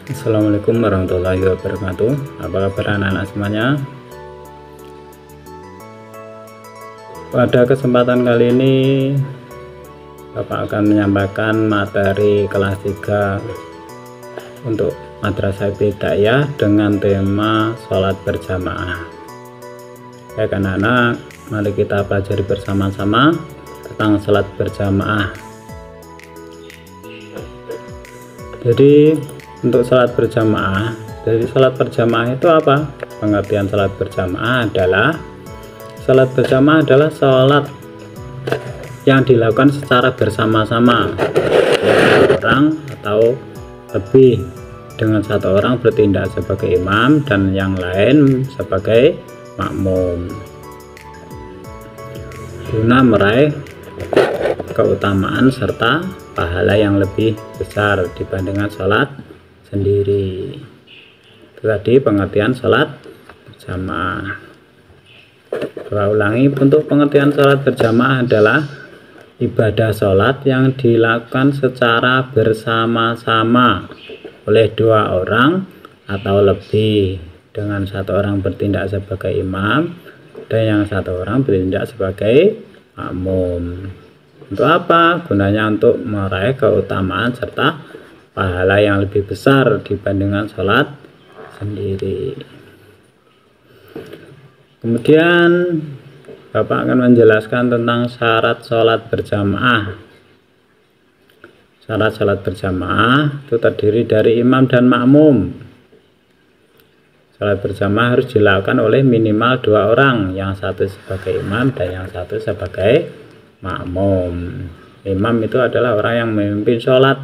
Assalamualaikum warahmatullahi wabarakatuh. Apa kabar anak-anak semuanya? Pada kesempatan kali ini Bapak akan menyampaikan materi kelas 3 untuk Madrasah Ibtidaiyah dengan tema sholat berjamaah. Baik anak-anak, mari kita pelajari bersama-sama tentang sholat berjamaah. Jadi untuk sholat berjamaah, dari sholat berjamaah itu apa? Pengertian sholat berjamaah adalah sholat yang dilakukan secara bersama-sama orang atau lebih, dengan satu orang bertindak sebagai imam dan yang lain sebagai makmum, guna meraih keutamaan serta pahala yang lebih besar dibandingkan sholat sendiri. Itu tadi pengertian sholat berjamaah. Saya ulangi, untuk pengertian sholat berjamaah adalah ibadah sholat yang dilakukan secara bersama-sama oleh dua orang atau lebih, dengan satu orang bertindak sebagai imam dan yang satu orang bertindak sebagai makmum. Untuk apa? Gunanya untuk meraih keutamaan serta pahala yang lebih besar dibandingkan sholat sendiri. Kemudian Bapak akan menjelaskan tentang syarat sholat berjamaah. Syarat sholat berjamaah itu terdiri dari imam dan makmum. Sholat berjamaah harus dilakukan oleh minimal dua orang, yang satu sebagai imam dan yang satu sebagai makmum. Imam itu adalah orang yang memimpin sholat,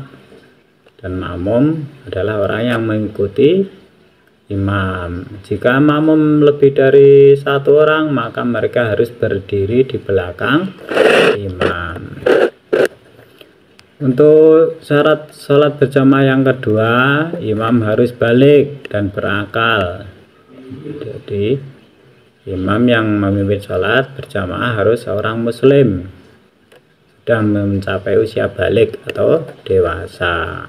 dan makmum adalah orang yang mengikuti imam. Jika makmum lebih dari satu orang, maka mereka harus berdiri di belakang imam. Untuk syarat sholat berjamaah yang kedua, imam harus balik dan berakal. Jadi imam yang memimpin sholat berjamaah harus seorang muslim, sudah mencapai usia balik atau dewasa,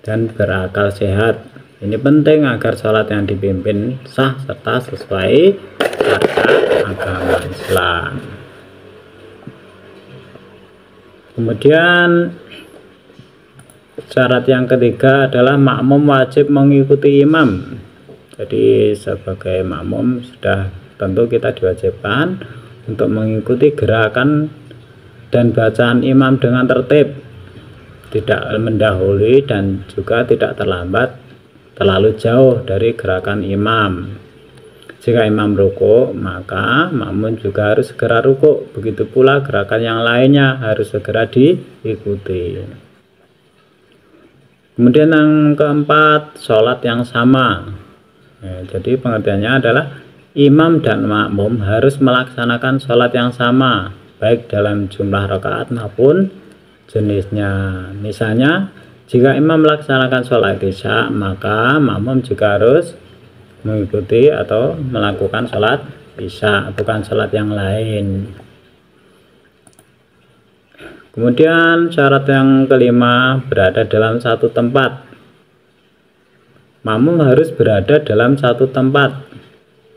dan berakal sehat. Ini penting agar sholat yang dipimpin sah serta sesuai syariat agama Islam. Kemudian syarat yang ketiga adalah makmum wajib mengikuti imam. Jadi sebagai makmum sudah tentu kita diwajibkan untuk mengikuti gerakan dan bacaan imam dengan tertib, tidak mendahului dan juga tidak terlalu jauh dari gerakan imam. Jika imam rukuk, maka makmum juga harus segera rukuk. Begitu pula gerakan yang lainnya harus segera diikuti. Kemudian yang keempat, sholat yang sama. Jadi pengertiannya adalah imam dan makmum harus melaksanakan sholat yang sama, baik dalam jumlah rakaat maupun jenisnya. Misalnya, jika imam melaksanakan sholat isya, maka makmum juga harus mengikuti atau melakukan sholat isya, bukan sholat yang lain. Kemudian syarat yang kelima, berada dalam satu tempat. Makmum harus berada dalam satu tempat,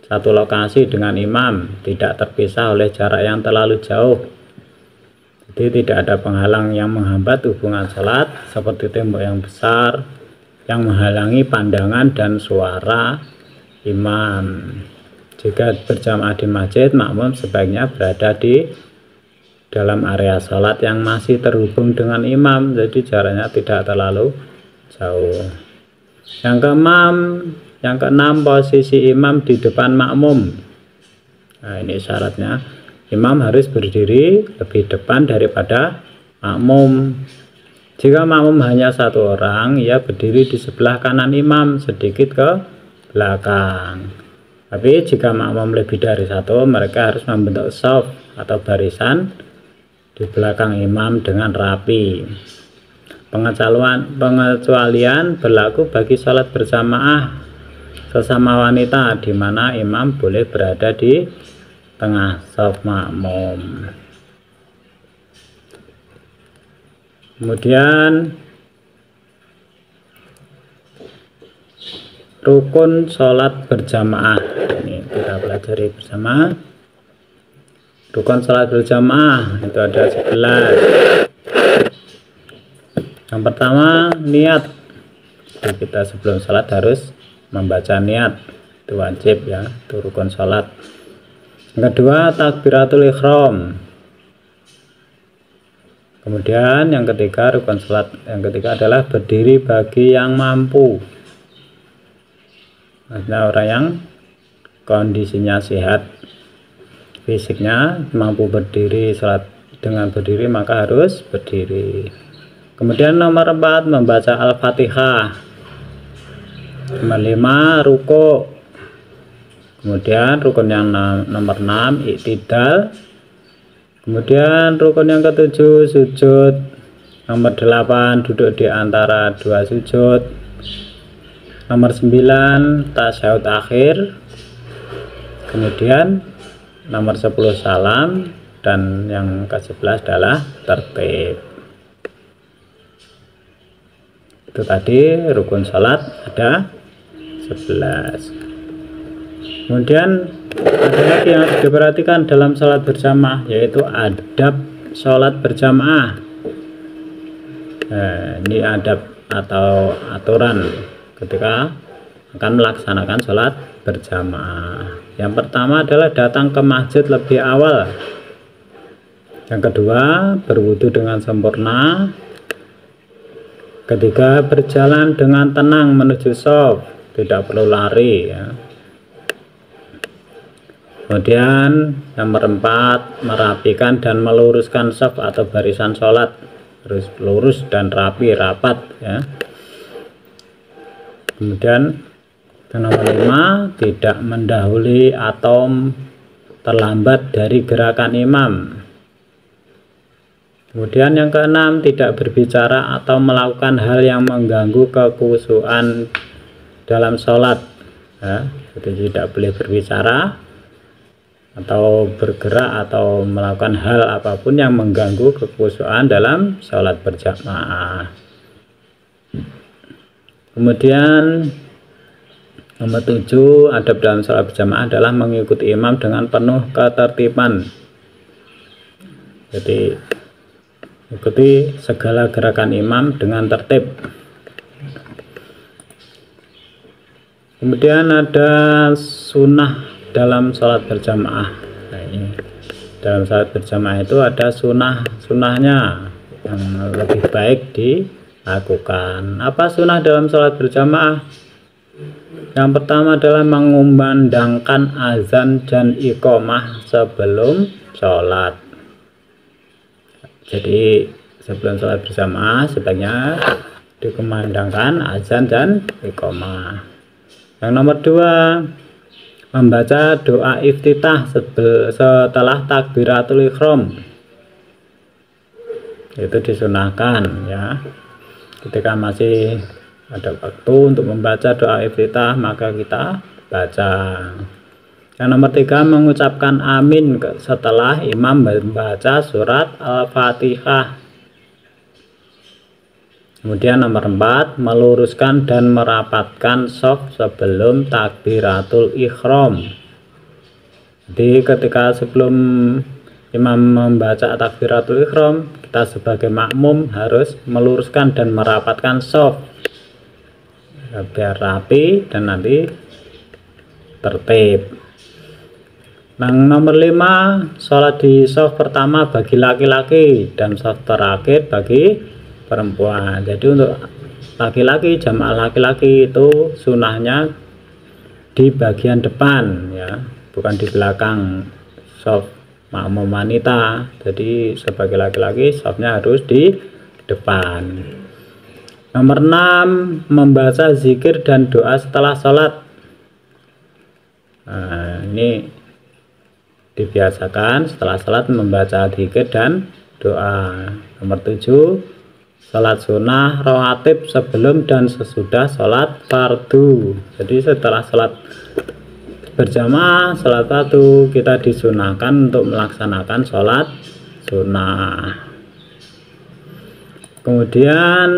satu lokasi dengan imam, tidak terpisah oleh jarak yang terlalu jauh. Jadi tidak ada penghalang yang menghambat hubungan sholat, seperti tembok yang besar yang menghalangi pandangan dan suara imam. Jika berjamaah di masjid, makmum sebaiknya berada di dalam area sholat yang masih terhubung dengan imam, jadi jaraknya tidak terlalu jauh. Yang keenam, posisi imam di depan makmum. Nah, ini syaratnya, imam harus berdiri lebih depan daripada makmum. Jika makmum hanya satu orang, ia berdiri di sebelah kanan imam, sedikit ke belakang. Tapi jika makmum lebih dari satu, mereka harus membentuk shaf atau barisan di belakang imam dengan rapi. Pengecualian berlaku bagi sholat berjamaah sesama wanita, di mana imam boleh berada di tengah shaf makmum. Kemudian rukun sholat berjamaah. Ini kita pelajari bersama. Rukun sholat berjamaah itu ada 11. Yang pertama niat. Jadi kita sebelum sholat harus membaca niat, itu wajib ya, itu rukun sholat. Yang kedua takbiratul ihram. Kemudian yang ketiga rukun sholat yang ketiga adalah berdiri bagi yang mampu. Maksudnya orang yang kondisinya sehat fisiknya, mampu berdiri, sholat dengan berdiri maka harus berdiri. Kemudian nomor 4 membaca Al-Fatihah. Nomor 5 ruku. Kemudian rukun yang nomor 6 iktidal. Kemudian rukun yang ke-7 sujud. Nomor 8 duduk di antara dua sujud. Nomor 9 tasyahud akhir. Kemudian nomor 10 salam, dan yang ke-11 adalah tertib. Itu tadi rukun salat ada 11. Kemudian ada lagi yang harus diperhatikan dalam sholat berjamaah, yaitu adab sholat berjamaah. Ini adab atau aturan ketika akan melaksanakan sholat berjamaah. Yang pertama adalah datang ke masjid lebih awal. Yang kedua, berwudu dengan sempurna. Ketiga, berjalan dengan tenang menuju shaf, tidak perlu lari ya. Kemudian nomor 4, merapikan dan meluruskan shaf atau barisan sholat, harus lurus dan rapi, rapat ya. Kemudian nomor 5, tidak mendahului atau terlambat dari gerakan imam. Kemudian yang ke-6, tidak berbicara atau melakukan hal yang mengganggu kekhusyuan dalam sholat ya. Jadi tidak boleh berbicara atau bergerak atau melakukan hal apapun yang mengganggu kekhusyuan dalam sholat berjamaah. Kemudian nomor 7, adab dalam sholat berjamaah adalah mengikuti imam dengan penuh ketertiban. Jadi ikuti segala gerakan imam dengan tertib. Kemudian ada sunnah dalam sholat berjamaah. Nah, ini dalam sholat berjamaah itu ada sunnahnya yang lebih baik dilakukan. Apa sunnah dalam sholat berjamaah? Yang pertama adalah mengumandangkan azan dan iqomah sebelum sholat. Jadi sebelum sholat berjamaah sebaiknya dikumandangkan azan dan iqomah. Yang nomor 2, membaca doa iftitah setelah takbiratul ihram. Itu disunahkan ya. Ketika masih ada waktu untuk membaca doa iftitah maka kita baca. Yang nomor 3, mengucapkan amin setelah imam membaca surat Al-Fatihah. Kemudian nomor 4, meluruskan dan merapatkan shaf sebelum takbiratul ihram. Jadi ketika sebelum imam membaca takbiratul ihram, kita sebagai makmum harus meluruskan dan merapatkan shaf biar rapi dan nanti tertib. Yang nomor 5, sholat di shaf pertama bagi laki-laki dan shaf terakhir bagi perempuan. Jadi untuk laki-laki, jamaah laki-laki itu sunahnya di bagian depan ya, bukan di belakang shaf makmum wanita. Jadi sebagai laki-laki shafnya harus di depan. Nomor 6, membaca zikir dan doa setelah sholat. Nah, ini dibiasakan setelah sholat membaca zikir dan doa. Nomor 7, sholat sunnah rawatib sebelum dan sesudah sholat fardu. Jadi setelah sholat berjamaah, sholat fardu, kita disunahkan untuk melaksanakan sholat sunnah. Kemudian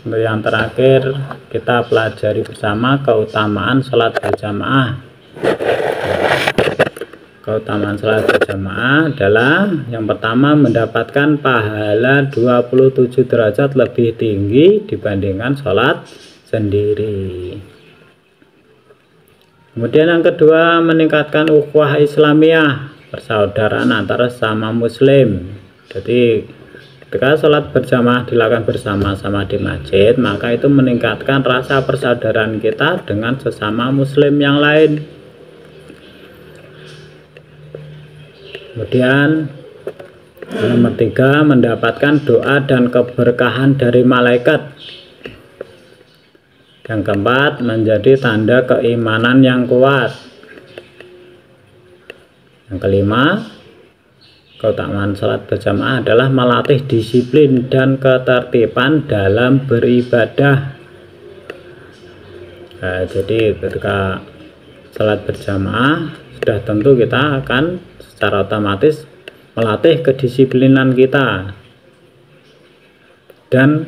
Untuk yang terakhir kita pelajari bersama keutamaan sholat berjamaah. Keutamaan sholat berjamaah adalah yang pertama, mendapatkan pahala 27 derajat lebih tinggi dibandingkan sholat sendiri. Kemudian yang kedua, meningkatkan ukhuwah Islamiyah, persaudaraan antara sesama muslim. Jadi ketika sholat berjamaah dilakukan bersama-sama di masjid, maka itu meningkatkan rasa persaudaraan kita dengan sesama muslim yang lain. Kemudian nomor 3, mendapatkan doa dan keberkahan dari malaikat. Yang keempat, menjadi tanda keimanan yang kuat. Yang kelima, keutamaan sholat berjamaah adalah melatih disiplin dan ketertiban dalam beribadah. Nah, jadi ketika sholat berjamaah sudah tentu kita akan secara otomatis melatih kedisiplinan kita dan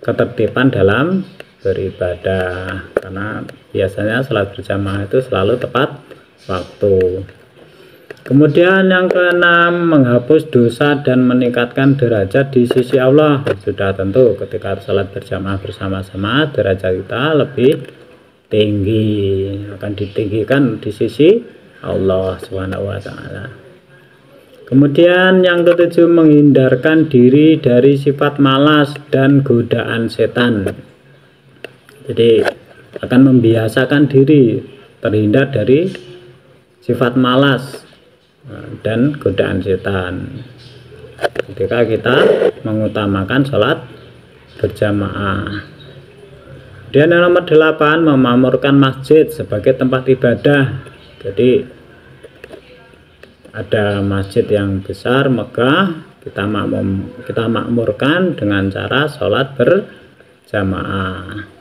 ketertiban dalam beribadah, karena biasanya sholat berjamaah itu selalu tepat waktu. Kemudian yang keenam, menghapus dosa dan meningkatkan derajat di sisi Allah. Sudah tentu ketika sholat berjamaah bersama-sama, derajat kita lebih tinggi, akan ditinggikan di sisi Allah Subhanahu wa Ta'ala. Kemudian yang ketujuh, menghindarkan diri dari sifat malas dan godaan setan. Jadi akan membiasakan diri terhindar dari sifat malas dan godaan setan ketika kita mengutamakan sholat berjamaah. Dan yang nomor 8, memakmurkan masjid sebagai tempat ibadah. Jadi ada masjid yang besar, megah, kita makmurkan dengan cara sholat berjamaah.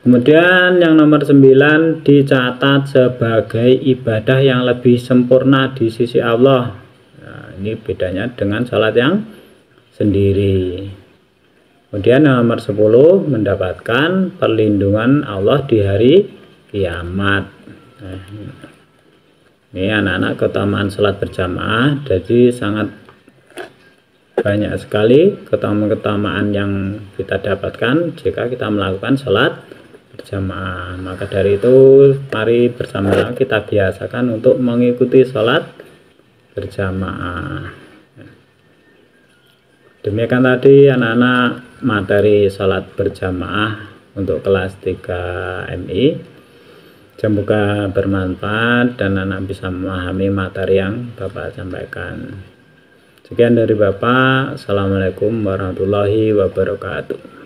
Kemudian yang nomor 9, dicatat sebagai ibadah yang lebih sempurna di sisi Allah. Nah, ini bedanya dengan sholat yang sendiri. Kemudian yang nomor 10, mendapatkan perlindungan Allah di hari kiamat. Nah, ini anak-anak keutamaan sholat berjamaah. Jadi sangat banyak sekali keutamaan yang kita dapatkan jika kita melakukan sholat berjamaah. Maka dari itu mari bersama kita biasakan untuk mengikuti sholat berjamaah. Demikian tadi anak-anak materi sholat berjamaah untuk kelas 3 MI. Semoga bermanfaat dan anak bisa memahami materi yang Bapak sampaikan. Sekian dari Bapak. Assalamualaikum warahmatullahi wabarakatuh.